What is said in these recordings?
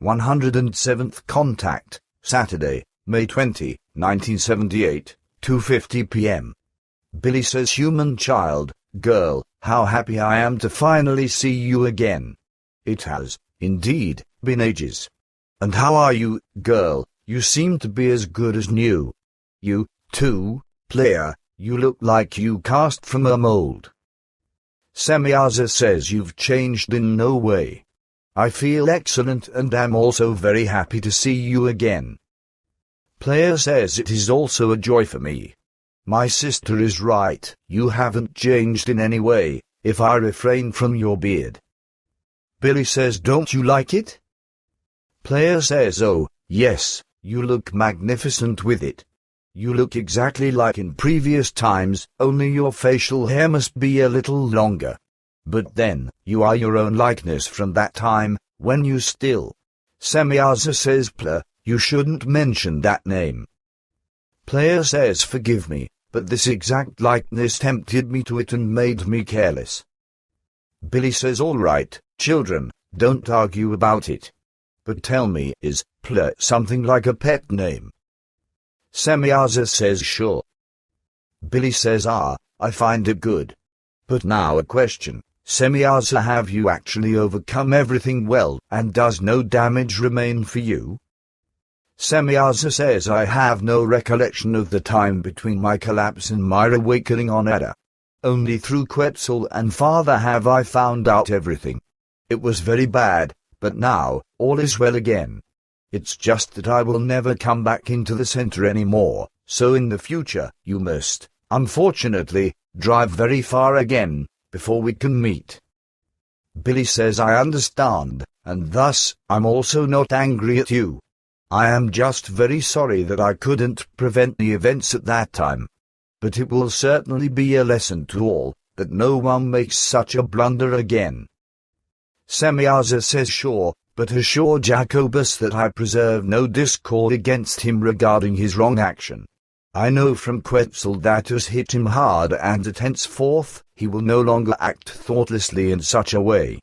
107th contact, Saturday, May 20, 1978, 2:50 p.m. Billy says, human child, girl, how happy I am to finally see you again. It has, indeed, been ages. And how are you, girl? You seem to be as good as new. You, too, Pleija, you look like you cast from a mold. Semyaza says you've changed in no way. I feel excellent and am also very happy to see you again. Pleija says it is also a joy for me. My sister is right, you haven't changed in any way, if I refrain from your beard. Billy says, don't you like it? Pleija says, oh, yes, you look magnificent with it. You look exactly like in previous times, only your facial hair must be a little longer. But then, you are your own likeness from that time, when you still. Semyaza says, Pleija, you shouldn't mention that name. Pleija says, forgive me, but this exact likeness tempted me to it and made me careless. Billy says, all right, children, don't argue about it. But tell me, is Pleija something like a pet name? Semyaza says, sure. Billy says, I find it good. But now a question, Semyaza, have you actually overcome everything well, and does no damage remain for you? Semyaza says, I have no recollection of the time between my collapse and my awakening on Edda. Only through Quetzal and Father have I found out everything. It was very bad, but now, all is well again. It's just that I will never come back into the center anymore, so in the future, you must, unfortunately, drive very far again, before we can meet. Billy says, I understand, and thus, I'm also not angry at you. I am just very sorry that I couldn't prevent the events at that time. But it will certainly be a lesson to all, that no one makes such a blunder again. Semyaza says, sure, but assure Jacobus that I preserve no discord against him regarding his wrong action. I know from Quetzal that has hit him hard, and that henceforth, he will no longer act thoughtlessly in such a way.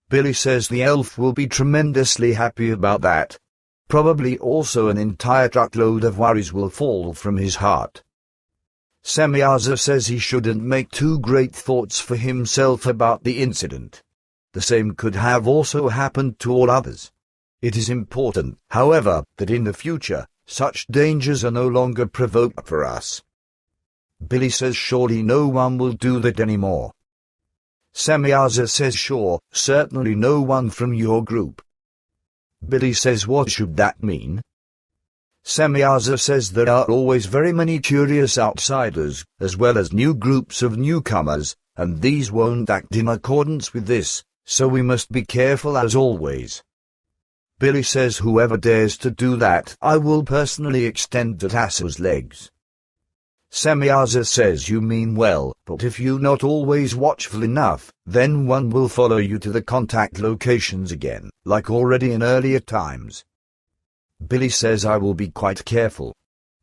Billy says the elf will be tremendously happy about that. Probably also an entire truckload of worries will fall from his heart. Semyaza says he shouldn't make too great thoughts for himself about the incident. The same could have also happened to all others. It is important, however, that in the future, such dangers are no longer provoked for us. Billy says surely no one will do that anymore. Semyaza says sure, certainly no one from your group. Billy says what should that mean? Semyaza says there are always very many curious outsiders, as well as new groups of newcomers, and these won't act in accordance with this, so we must be careful as always. Billy says whoever dares to do that, I will personally extend the tasso's legs. Semyaza says you mean well, but if you're not always watchful enough, then one will follow you to the contact locations again, like already in earlier times. Billy says I will be quite careful.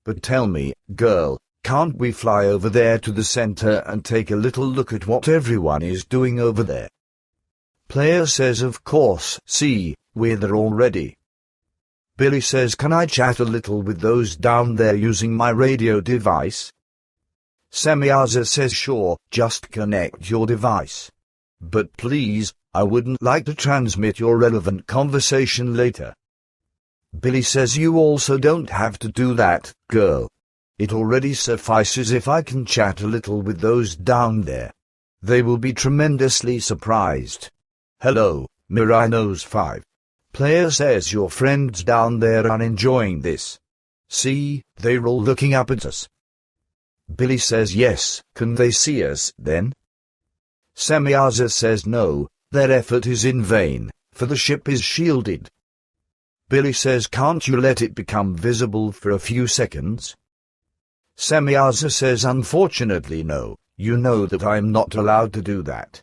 But tell me, girl, can't we fly over there to the center and take a little look at what everyone is doing over there? Pleija says of course, see, we're there already. Billy says can I chat a little with those down there using my radio device? Semyaza says sure, just connect your device. But please, I wouldn't like to transmit your relevant conversation later. Billy says you also don't have to do that, girl. It already suffices if I can chat a little with those down there. They will be tremendously surprised. Hello, Mirinos 5. Pleija says your friends down there are enjoying this. See, they're all looking up at us. Billy says yes, can they see us, then? Semyaza says no, their effort is in vain, for the ship is shielded. Billy says can't you let it become visible for a few seconds? Semyaza says unfortunately no, you know that I am not allowed to do that.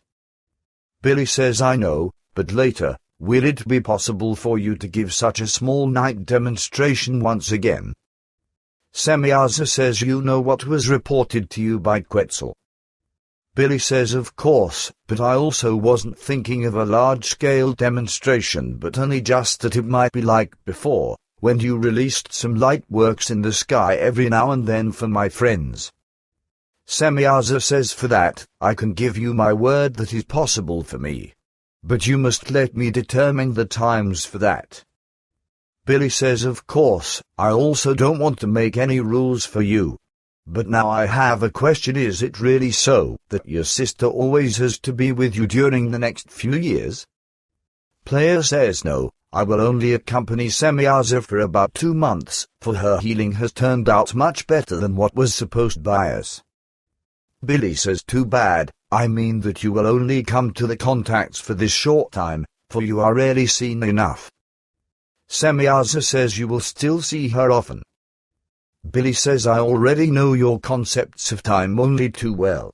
Billy says I know, but later, will it be possible for you to give such a small night demonstration once again? Semyaza says you know what was reported to you by Quetzal. Billy says of course, but I also wasn't thinking of a large-scale demonstration but only just that it might be like before, when you released some light works in the sky every now and then for my friends. Semyaza says for that, I can give you my word that is possible for me. But you must let me determine the times for that. Billy says of course, I also don't want to make any rules for you. But now I have a question, is it really so that your sister always has to be with you during the next few years? Pleija says no, I will only accompany Semyaza for about 2 months, for her healing has turned out much better than what was supposed by us. Billy says too bad, I mean that you will only come to the contacts for this short time, for you are rarely seen enough. Semyaza says you will still see her often. Billy says I already know your concepts of time only too well.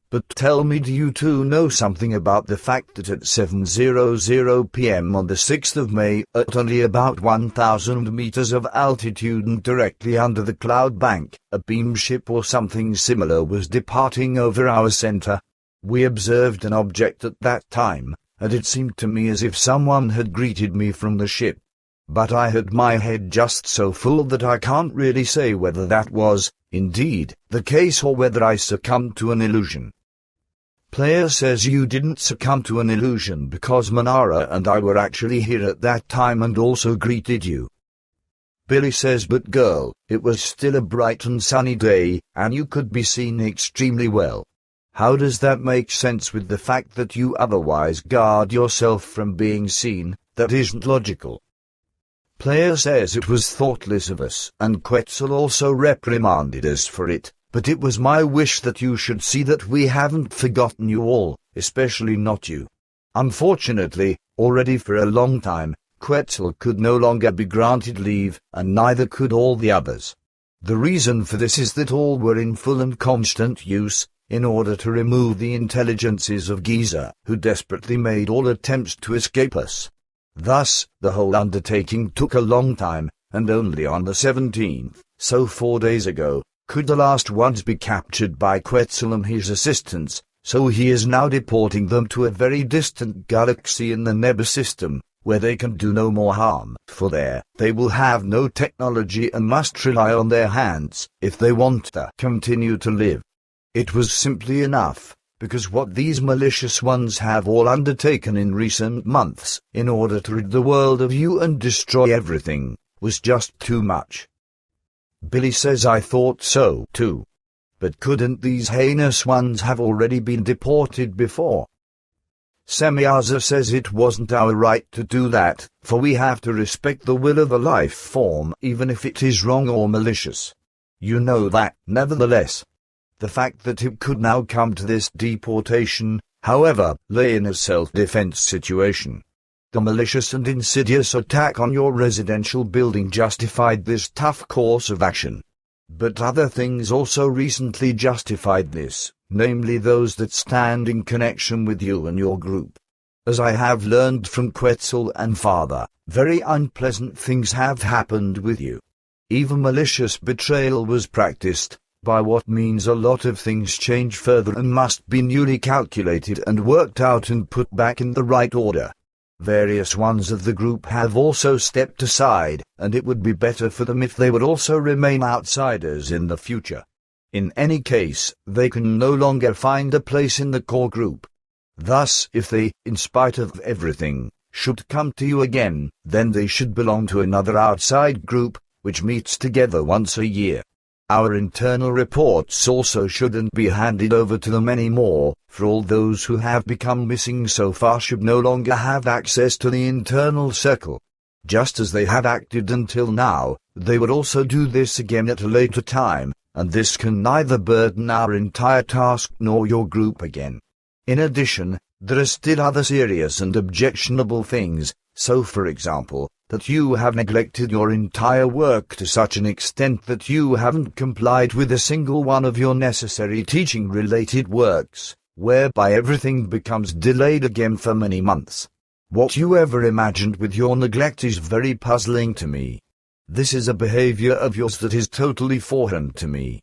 But tell me, do you too know something about the fact that at 7:00 p.m. on the 6th of May, at only about 1,000 meters of altitude and directly under the cloud bank, a beam ship or something similar was departing over our center? We observed an object at that time, and it seemed to me as if someone had greeted me from the ship. But I had my head just so full that I can't really say whether that was, indeed, the case or whether I succumbed to an illusion. Pleija says you didn't succumb to an illusion because Manara and I were actually here at that time and also greeted you. Billy says but girl, it was still a bright and sunny day, and you could be seen extremely well. How does that make sense with the fact that you otherwise guard yourself from being seen? That isn't logical. Pleija says it was thoughtless of us, and Quetzal also reprimanded us for it, but it was my wish that you should see that we haven't forgotten you all, especially not you. Unfortunately, already for a long time, Quetzal could no longer be granted leave, and neither could all the others. The reason for this is that all were in full and constant use, in order to remove the intelligences of Giza, who desperately made all attempts to escape us. Thus, the whole undertaking took a long time, and only on the 17th, so 4 days ago, could the last ones be captured by Quetzal and his assistants, so he is now deporting them to a very distant galaxy in the Nebula system, where they can do no more harm, for there, they will have no technology and must rely on their hands, if they want to continue to live. It was simply enough, because what these malicious ones have all undertaken in recent months, in order to rid the world of you and destroy everything, was just too much. Billy says I thought so too. But couldn't these heinous ones have already been deported before? Semyaza says it wasn't our right to do that, for we have to respect the will of a life form even if it is wrong or malicious. You know that, nevertheless. The fact that it could now come to this deportation, however, lay in a self-defense situation. The malicious and insidious attack on your residential building justified this tough course of action. But other things also recently justified this, namely those that stand in connection with you and your group. As I have learned from Quetzal and Father, very unpleasant things have happened with you. Even malicious betrayal was practiced, by what means a lot of things change further and must be newly calculated and worked out and put back in the right order. Various ones of the group have also stepped aside, and it would be better for them if they would also remain outsiders in the future. In any case, they can no longer find a place in the core group. Thus, if they, in spite of everything, should come to you again, then they should belong to another outside group, which meets together once a year. Our internal reports also shouldn't be handed over to them anymore, for all those who have become missing so far should no longer have access to the internal circle. Just as they have acted until now, they would also do this again at a later time, and this can neither burden our entire task nor your group again. In addition, there are still other serious and objectionable things, so for example, that you have neglected your entire work to such an extent that you haven't complied with a single one of your necessary teaching-related works, whereby everything becomes delayed again for many months. What you ever imagined with your neglect is very puzzling to me. This is a behavior of yours that is totally foreign to me.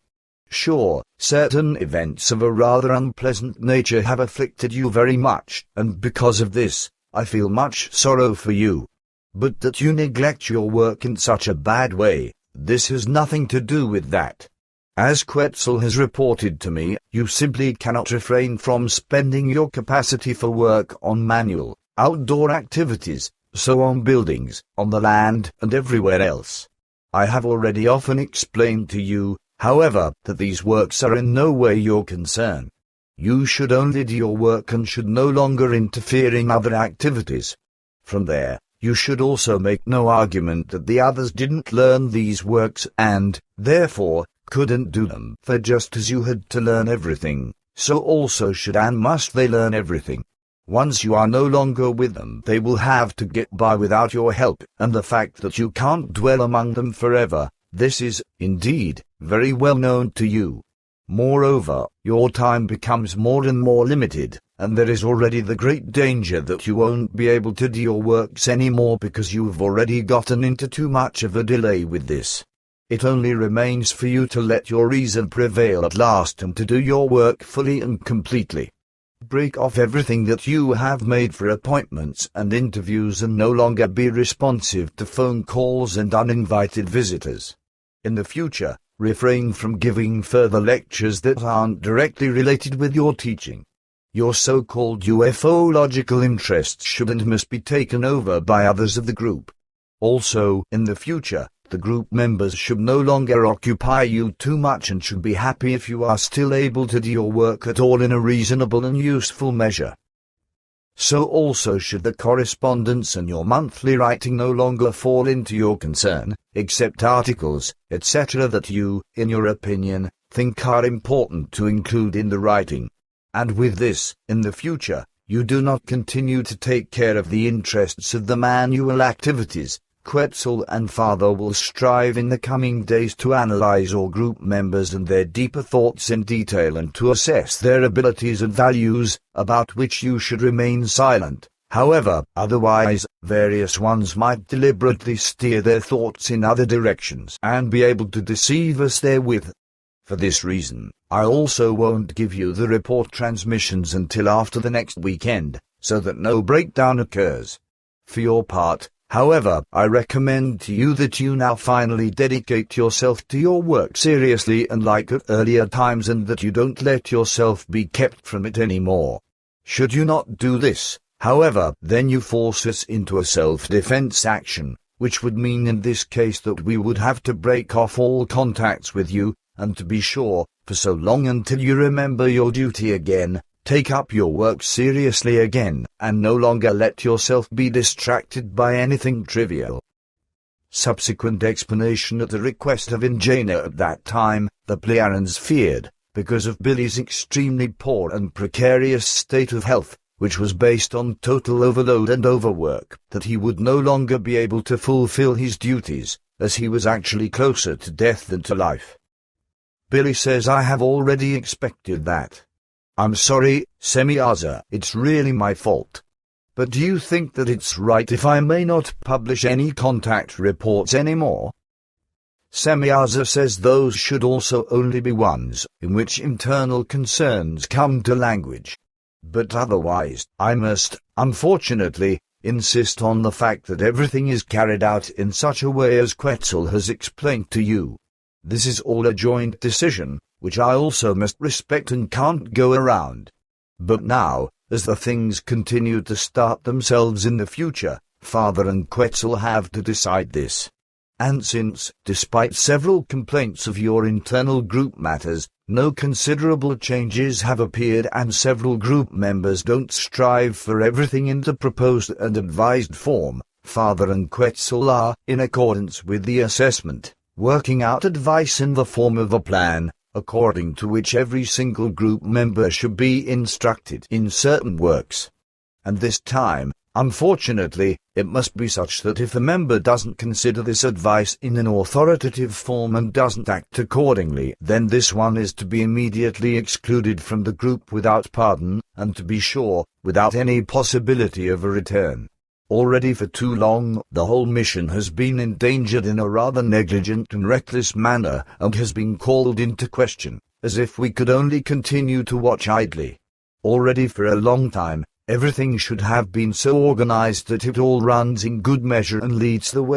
Sure, certain events of a rather unpleasant nature have afflicted you very much, and because of this, I feel much sorrow for you. But that you neglect your work in such a bad way, this has nothing to do with that. As Quetzal has reported to me, you simply cannot refrain from spending your capacity for work on manual, outdoor activities, so on buildings, on the land, and everywhere else. I have already often explained to you, however, that these works are in no way your concern. You should only do your work and should no longer interfere in other activities. From there, you should also make no argument that the others didn't learn these works and, therefore, couldn't do them. For just as you had to learn everything, so also should and must they learn everything. Once you are no longer with them, they will have to get by without your help, and the fact that you can't dwell among them forever, this is, indeed, very well known to you. Moreover, your time becomes more and more limited, and there is already the great danger that you won't be able to do your works anymore because you've already gotten into too much of a delay with this. It only remains for you to let your reason prevail at last and to do your work fully and completely. Break off everything that you have made for appointments and interviews and no longer be responsive to phone calls and uninvited visitors. In the future, refrain from giving further lectures that aren't directly related with your teaching. Your so-called UFO-logical interests should and must be taken over by others of the group. Also, in the future, the group members should no longer occupy you too much and should be happy if you are still able to do your work at all in a reasonable and useful measure. So also should the correspondence and your monthly writing no longer fall into your concern, except articles, etc. that you, in your opinion, think are important to include in the writing. And with this, in the future, you do not continue to take care of the interests of the manual activities. Quetzal and Father will strive in the coming days to analyze all group members and their deeper thoughts in detail and to assess their abilities and values, about which you should remain silent. However, otherwise, various ones might deliberately steer their thoughts in other directions and be able to deceive us therewith. For this reason, I also won't give you the report transmissions until after the next weekend, so that no breakdown occurs. For your part, however, I recommend to you that you now finally dedicate yourself to your work seriously and like at earlier times, and that you don't let yourself be kept from it anymore. Should you not do this, however, then you force us into a self-defense action, which would mean in this case that we would have to break off all contacts with you, and to be sure, for so long until you remember your duty again, take up your work seriously again, and no longer let yourself be distracted by anything trivial. Subsequent explanation. At the request of Injana at that time, the Pleiadians feared, because of Billy's extremely poor and precarious state of health, which was based on total overload and overwork, that he would no longer be able to fulfill his duties, as he was actually closer to death than to life. Billy says, I have already expected that. I'm sorry, Semyaza, it's really my fault. But do you think that it's right if I may not publish any contact reports anymore? Semyaza says those should also only be ones in which internal concerns come to language. But otherwise, I must, unfortunately, insist on the fact that everything is carried out in such a way as Quetzal has explained to you. This is all a joint decision, which I also must respect and can't go around. But now, as the things continue to start themselves in the future, Father and Quetzal have to decide this. And since, despite several complaints of your internal group matters, no considerable changes have appeared and several group members don't strive for everything in the proposed and advised form, Father and Quetzal are, in accordance with the assessment, working out advice in the form of a plan, according to which every single group member should be instructed in certain works. And this time, unfortunately, it must be such that if a member doesn't consider this advice in an authoritative form and doesn't act accordingly, then this one is to be immediately excluded from the group without pardon, and to be sure, without any possibility of a return. Already for too long, the whole mission has been endangered in a rather negligent and reckless manner and has been called into question, as if we could only continue to watch idly. Already for a long time, everything should have been so organized that it all runs in good measure and leads the way.